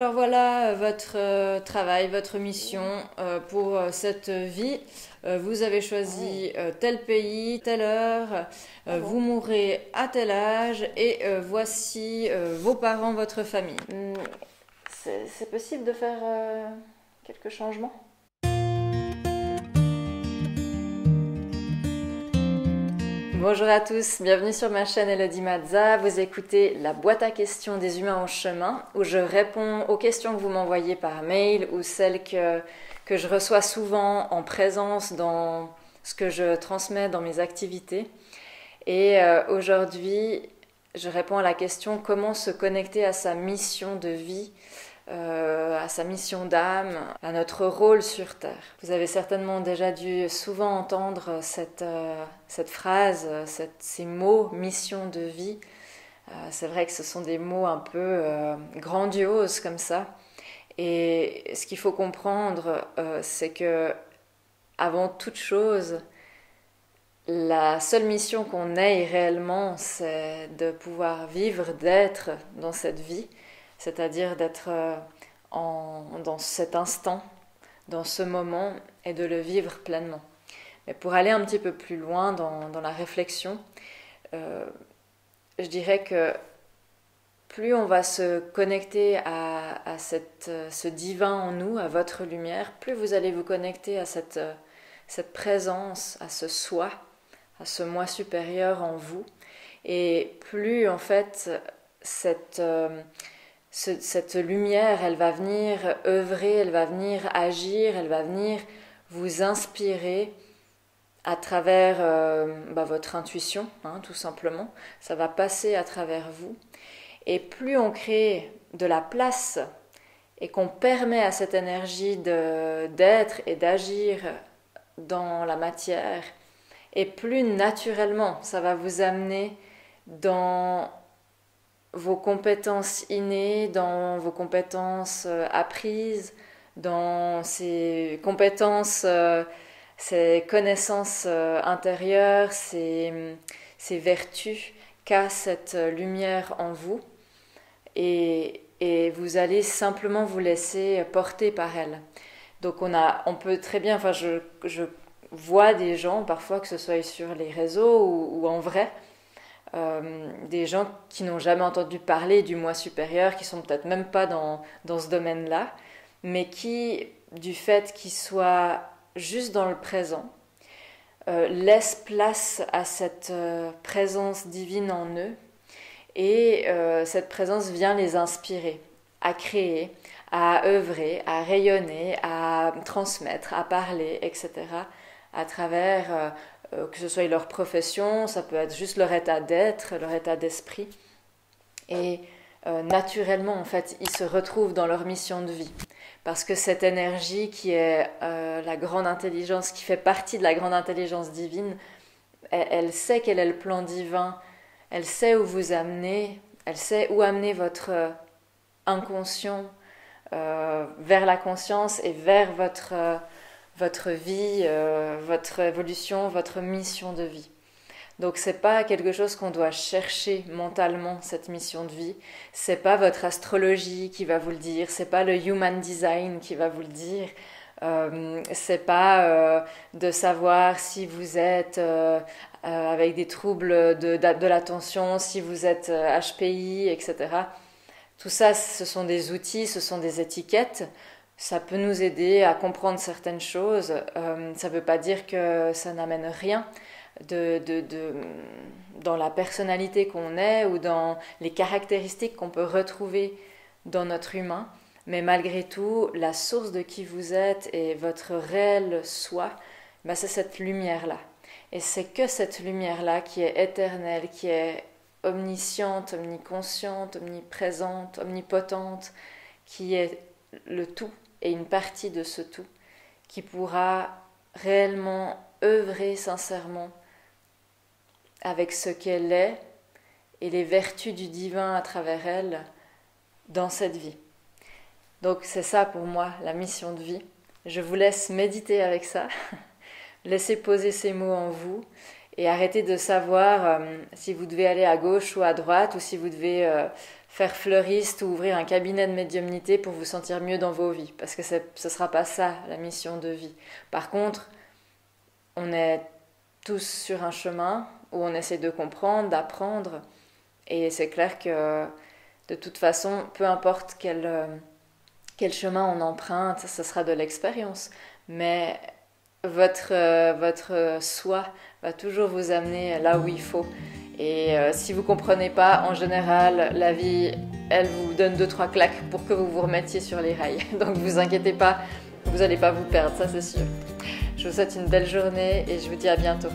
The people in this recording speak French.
Alors voilà votre travail, votre mission pour cette vie. Vous avez Oh, choisi tel pays, telle heure, ah vous bon? mourrez à tel âge et voici vos parents, votre famille. C'est possible de faire quelques changements? Bonjour à tous, bienvenue sur ma chaîne Elodie Mazza. Vous écoutez la boîte à questions des humains en chemin où je réponds aux questions que vous m'envoyez par mail ou celles que je reçois souvent en présence dans ce que je transmets dans mes activités. Et aujourd'hui, je réponds à la question comment se connecter à sa mission de vie, à sa mission d'âme, à notre rôle sur Terre. Vous avez certainement déjà dû souvent entendre cette phrase, ces mots mission de vie. C'est vrai que ce sont des mots un peu grandioses comme ça. Et ce qu'il faut comprendre, c'est que avant toute chose, la seule mission qu'on ait réellement, c'est de pouvoir vivre, d'être dans cette vie, c'est-à-dire d'être dans cet instant, dans ce moment, et de le vivre pleinement. Mais pour aller un petit peu plus loin dans la réflexion, euh, je dirais que plus on va se connecter à ce divin en nous, à votre lumière, plus vous allez vous connecter à cette présence, à ce soi, à ce moi supérieur en vous. Et plus en fait cette, cette lumière, elle va venir œuvrer, elle va venir agir, elle va venir vous inspirer à travers votre intuition, hein, tout simplement. Ça va passer à travers vous. Et plus on crée de la place et qu'on permet à cette énergie d'être et d'agir dans la matière, et plus naturellement ça va vous amener dans vos compétences innées, dans vos compétences apprises, dans ces compétences, ces connaissances intérieures, ces vertus qu'a cette lumière en vous. Et vous allez simplement vous laisser porter par elle. Donc on peut très bien, enfin je vois des gens parfois, que ce soit sur les réseaux ou en vrai, des gens qui n'ont jamais entendu parler du moi supérieur, qui sont peut-être même pas dans ce domaine-là, mais qui, du fait qu'ils soient juste dans le présent, laissent place à cette présence divine en eux, et cette présence vient les inspirer à créer, à œuvrer, à rayonner, à transmettre, à parler, etc. à travers, que ce soit leur profession, ça peut être juste leur état d'être, leur état d'esprit. Et naturellement, en fait, ils se retrouvent dans leur mission de vie. Parce que cette énergie qui est la grande intelligence, qui fait partie de la grande intelligence divine, elle sait quel est le plan divin, elle sait où vous amener, elle sait où amener votre inconscient vers la conscience et vers votre vie, votre évolution, votre mission de vie. Donc c'est pas quelque chose qu'on doit chercher mentalement, cette mission de vie. C'est pas votre astrologie qui va vous le dire, c'est pas le human design qui va vous le dire. C'est pas de savoir si vous êtes avec des troubles de l'attention, si vous êtes HPI, etc. Tout ça, ce sont des outils, ce sont des étiquettes. Ça peut nous aider à comprendre certaines choses. Ça ne veut pas dire que ça n'amène rien dans la personnalité qu'on est ou dans les caractéristiques qu'on peut retrouver dans notre humain. Mais malgré tout, la source de qui vous êtes et votre réel soi, bah c'est cette lumière-là. Et c'est que cette lumière-là qui est éternelle, qui est omnisciente, omniconsciente, omniprésente, omnipotente, qui est le tout et une partie de ce tout, qui pourra réellement œuvrer sincèrement avec ce qu'elle est et les vertus du divin à travers elle dans cette vie. Donc c'est ça pour moi la mission de vie. Je vous laisse méditer avec ça, laissez poser ces mots en vous et arrêtez de savoir si vous devez aller à gauche ou à droite ou si vous devez faire fleuriste ou ouvrir un cabinet de médiumnité pour vous sentir mieux dans vos vies, parce que ce ne sera pas ça la mission de vie. Par contre, on est tous sur un chemin où on essaie de comprendre, d'apprendre, et c'est clair que de toute façon, peu importe quel chemin on emprunte, ce sera de l'expérience, mais votre soi va toujours vous amener là où il faut. Et si vous comprenez pas, en général, la vie, elle vous donne 2-3 claques pour que vous vous remettiez sur les rails. Donc vous inquiétez pas, vous n'allez pas vous perdre, ça c'est sûr. Je vous souhaite une belle journée et je vous dis à bientôt.